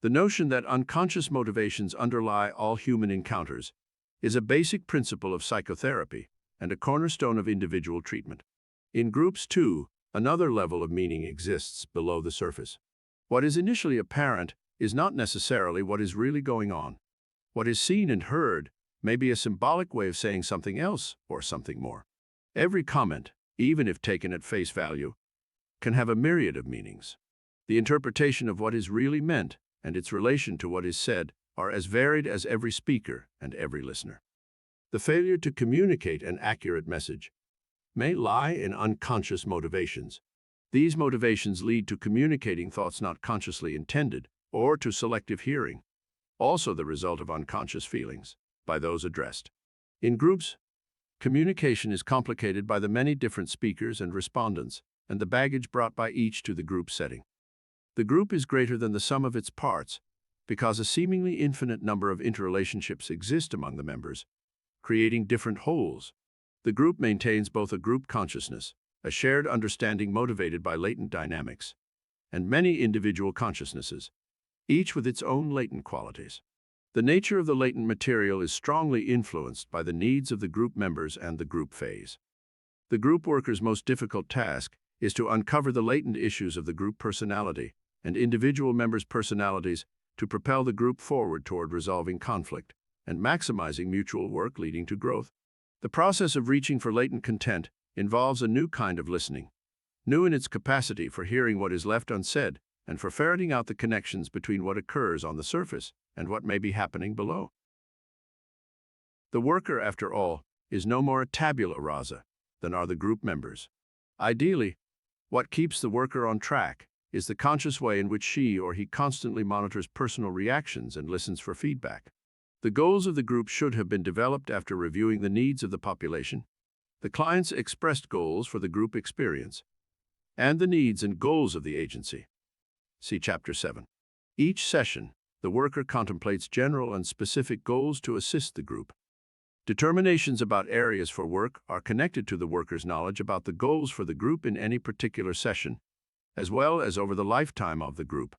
The notion that unconscious motivations underlie all human encounters is a basic principle of psychotherapy and a cornerstone of individual treatment. In groups, too, another level of meaning exists below the surface. What is initially apparent is not necessarily what is really going on. What is seen and heard may be a symbolic way of saying something else or something more. Every comment, even if taken at face value, can have a myriad of meanings. The interpretation of what is really meant and its relation to what is said are as varied as every speaker and every listener. The failure to communicate an accurate message may lie in unconscious motivations. These motivations lead to communicating thoughts not consciously intended or to selective hearing, also the result of unconscious feelings by those addressed. In groups, communication is complicated by the many different speakers and respondents and the baggage brought by each to the group setting. The group is greater than the sum of its parts because a seemingly infinite number of interrelationships exist among the members, creating different wholes. The group maintains both a group consciousness, a shared understanding motivated by latent dynamics, and many individual consciousnesses, each with its own latent qualities. The nature of the latent material is strongly influenced by the needs of the group members and the group phase. The group worker's most difficult task is to uncover the latent issues of the group personality and individual members' personalities to propel the group forward toward resolving conflict and maximizing mutual work leading to growth. The process of reaching for latent content involves a new kind of listening, new in its capacity for hearing what is left unsaid and for ferreting out the connections between what occurs on the surface and what may be happening below. The worker, after all, is no more a tabula rasa than are the group members. Ideally, what keeps the worker on track is the conscious way in which she or he constantly monitors personal reactions and listens for feedback. The goals of the group should have been developed after reviewing the needs of the population, the client's expressed goals for the group experience, and the needs and goals of the agency. See Chapter 7. Each session, the worker contemplates general and specific goals to assist the group. Determinations about areas for work are connected to the worker's knowledge about the goals for the group in any particular session, as well as over the lifetime of the group.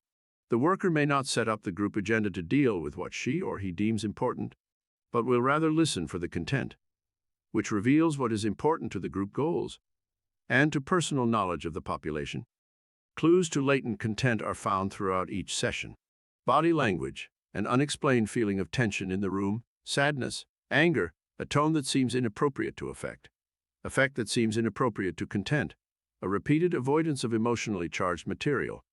The worker may not set up the group agenda to deal with what she or he deems important, but will rather listen for the content, which reveals what is important to the group goals and to personal knowledge of the population. Clues to latent content are found throughout each session. Body language, an unexplained feeling of tension in the room, sadness, anger, a tone that seems inappropriate to affect that seems inappropriate to content, a repeated avoidance of emotionally charged material,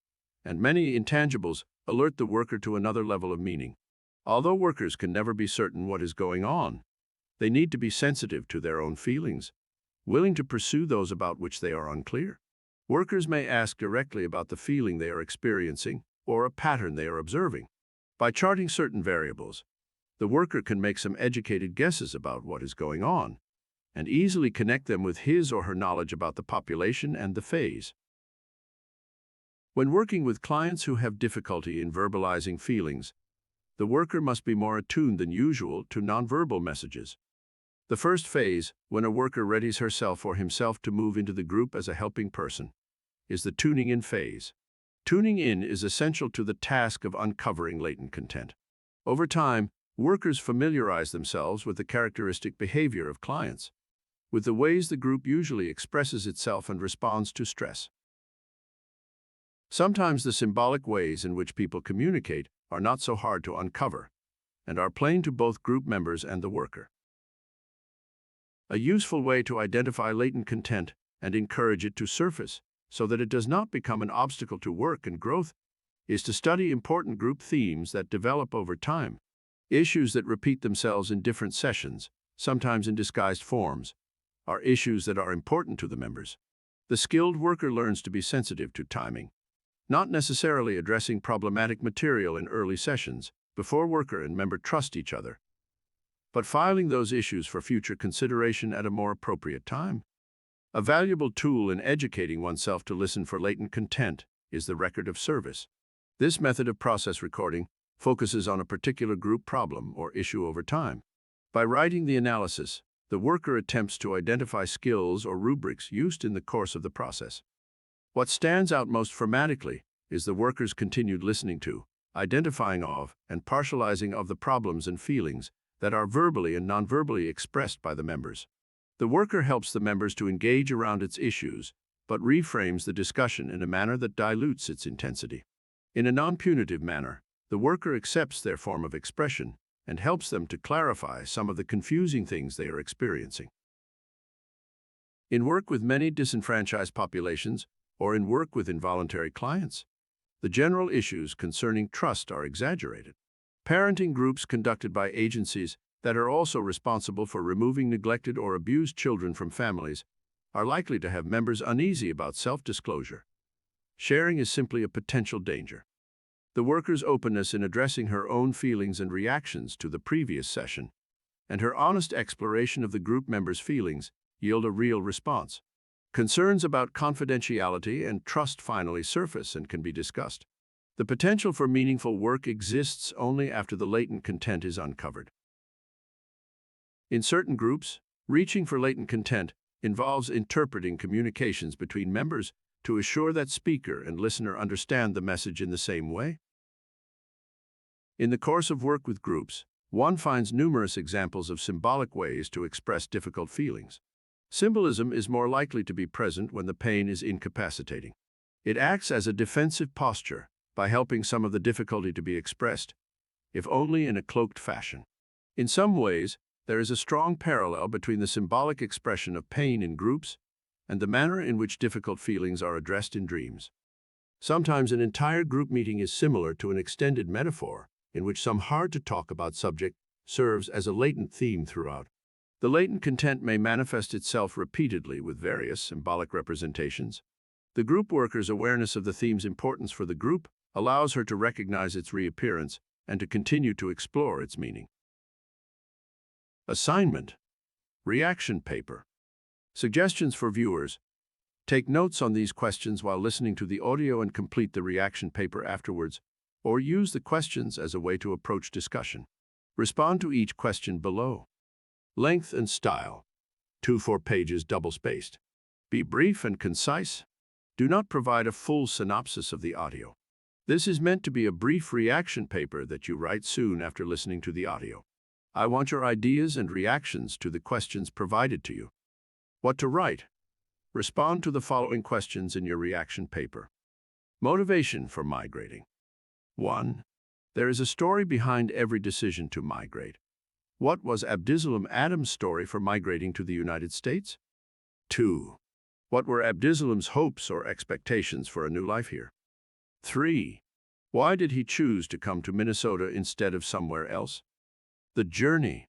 and many intangibles alert the worker to another level of meaning. Although workers can never be certain what is going on, they need to be sensitive to their own feelings, willing to pursue those about which they are unclear. Workers may ask directly about the feeling they are experiencing or a pattern they are observing. By charting certain variables, the worker can make some educated guesses about what is going on and easily connect them with his or her knowledge about the population and the phase. When working with clients who have difficulty in verbalizing feelings, the worker must be more attuned than usual to nonverbal messages. The first phase, when a worker readies herself or himself to move into the group as a helping person, is the tuning in phase. Tuning in is essential to the task of uncovering latent content. Over time, workers familiarize themselves with the characteristic behavior of clients, with the ways the group usually expresses itself and responds to stress. Sometimes the symbolic ways in which people communicate are not so hard to uncover and are plain to both group members and the worker. A useful way to identify latent content and encourage it to surface so that it does not become an obstacle to work and growth is to study important group themes that develop over time. Issues that repeat themselves in different sessions, sometimes in disguised forms, are issues that are important to the members. The skilled worker learns to be sensitive to timing, not necessarily addressing problematic material in early sessions before worker and member trust each other, but filing those issues for future consideration at a more appropriate time. A valuable tool in educating oneself to listen for latent content is the record of service. This method of process recording focuses on a particular group problem or issue over time. By writing the analysis, the worker attempts to identify skills or rubrics used in the course of the process. What stands out most dramatically is the worker's continued listening to, identifying of, and partializing of the problems and feelings that are verbally and nonverbally expressed by the members. The worker helps the members to engage around its issues, but reframes the discussion in a manner that dilutes its intensity. In a non-punitive manner, the worker accepts their form of expression and helps them to clarify some of the confusing things they are experiencing. In work with many disenfranchised populations, or in work with involuntary clients, the general issues concerning trust are exaggerated. Parenting groups conducted by agencies that are also responsible for removing neglected or abused children from families are likely to have members uneasy about self-disclosure. Sharing is simply a potential danger. The worker's openness in addressing her own feelings and reactions to the previous session, and her honest exploration of the group members' feelings, yield a real response. Concerns about confidentiality and trust finally surface and can be discussed. The potential for meaningful work exists only after the latent content is uncovered. In certain groups, reaching for latent content involves interpreting communications between members to assure that speaker and listener understand the message in the same way. In the course of work with groups, one finds numerous examples of symbolic ways to express difficult feelings. Symbolism is more likely to be present when the pain is incapacitating. It acts as a defensive posture by helping some of the difficulty to be expressed, if only in a cloaked fashion. In some ways, there is a strong parallel between the symbolic expression of pain in groups and the manner in which difficult feelings are addressed in dreams. Sometimes an entire group meeting is similar to an extended metaphor in which some hard-to-talk-about subject serves as a latent theme throughout. The latent content may manifest itself repeatedly with various symbolic representations. The group worker's awareness of the theme's importance for the group allows her to recognize its reappearance and to continue to explore its meaning. Assignment. Reaction paper. Suggestions for viewers. Take notes on these questions while listening to the audio and complete the reaction paper afterwards, or use the questions as a way to approach discussion. Respond to each question below. Length and style. 2-4 pages double-spaced. Be brief and concise. Do not provide a full synopsis of the audio. This is meant to be a brief reaction paper that you write soon after listening to the audio. I want your ideas and reactions to the questions provided to you. What to write? Respond to the following questions in your reaction paper. Motivation for migrating. 1. There is a story behind every decision to migrate. What was Abdisalam Adam's story for migrating to the United States? 2. What were Abdisalam's hopes or expectations for a new life here? 3. Why did he choose to come to Minnesota instead of somewhere else? The journey.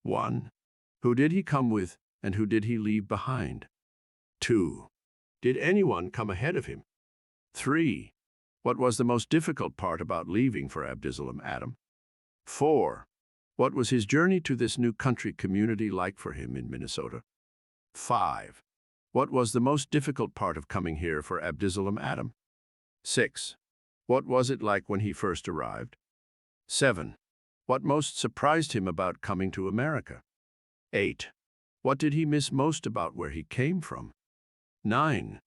1. Who did he come with, and who did he leave behind? 2. Did anyone come ahead of him? 3. What was the most difficult part about leaving for Abdisalam Adam? 4. What was his journey to this new country community like for him in Minnesota? 5. What was the most difficult part of coming here for Abdisalam Adam? 6. What was it like when he first arrived? 7. What most surprised him about coming to America? 8. What did he miss most about where he came from? 9.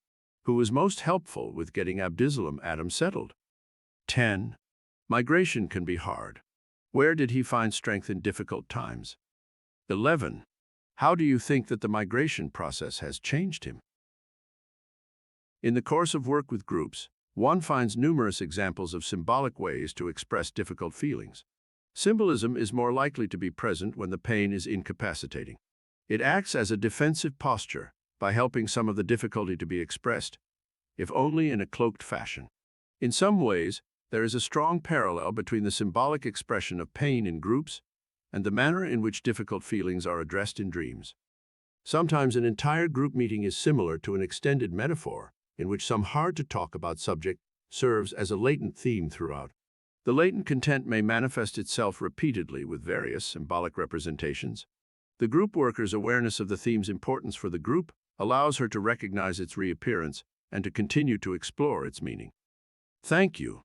Who was most helpful with getting Abdisalam Adam settled? 10. Migration can be hard. Where did he find strength in difficult times? 11. How do you think that the migration process has changed him? In the course of work with groups, one finds numerous examples of symbolic ways to express difficult feelings. Symbolism is more likely to be present when the pain is incapacitating. It acts as a defensive posture by helping some of the difficulty to be expressed, if only in a cloaked fashion. In some ways, there is a strong parallel between the symbolic expression of pain in groups and the manner in which difficult feelings are addressed in dreams. Sometimes an entire group meeting is similar to an extended metaphor in which some hard-to-talk-about subject serves as a latent theme throughout. The latent content may manifest itself repeatedly with various symbolic representations. The group worker's awareness of the theme's importance for the group allows her to recognize its reappearance and to continue to explore its meaning. Thank you.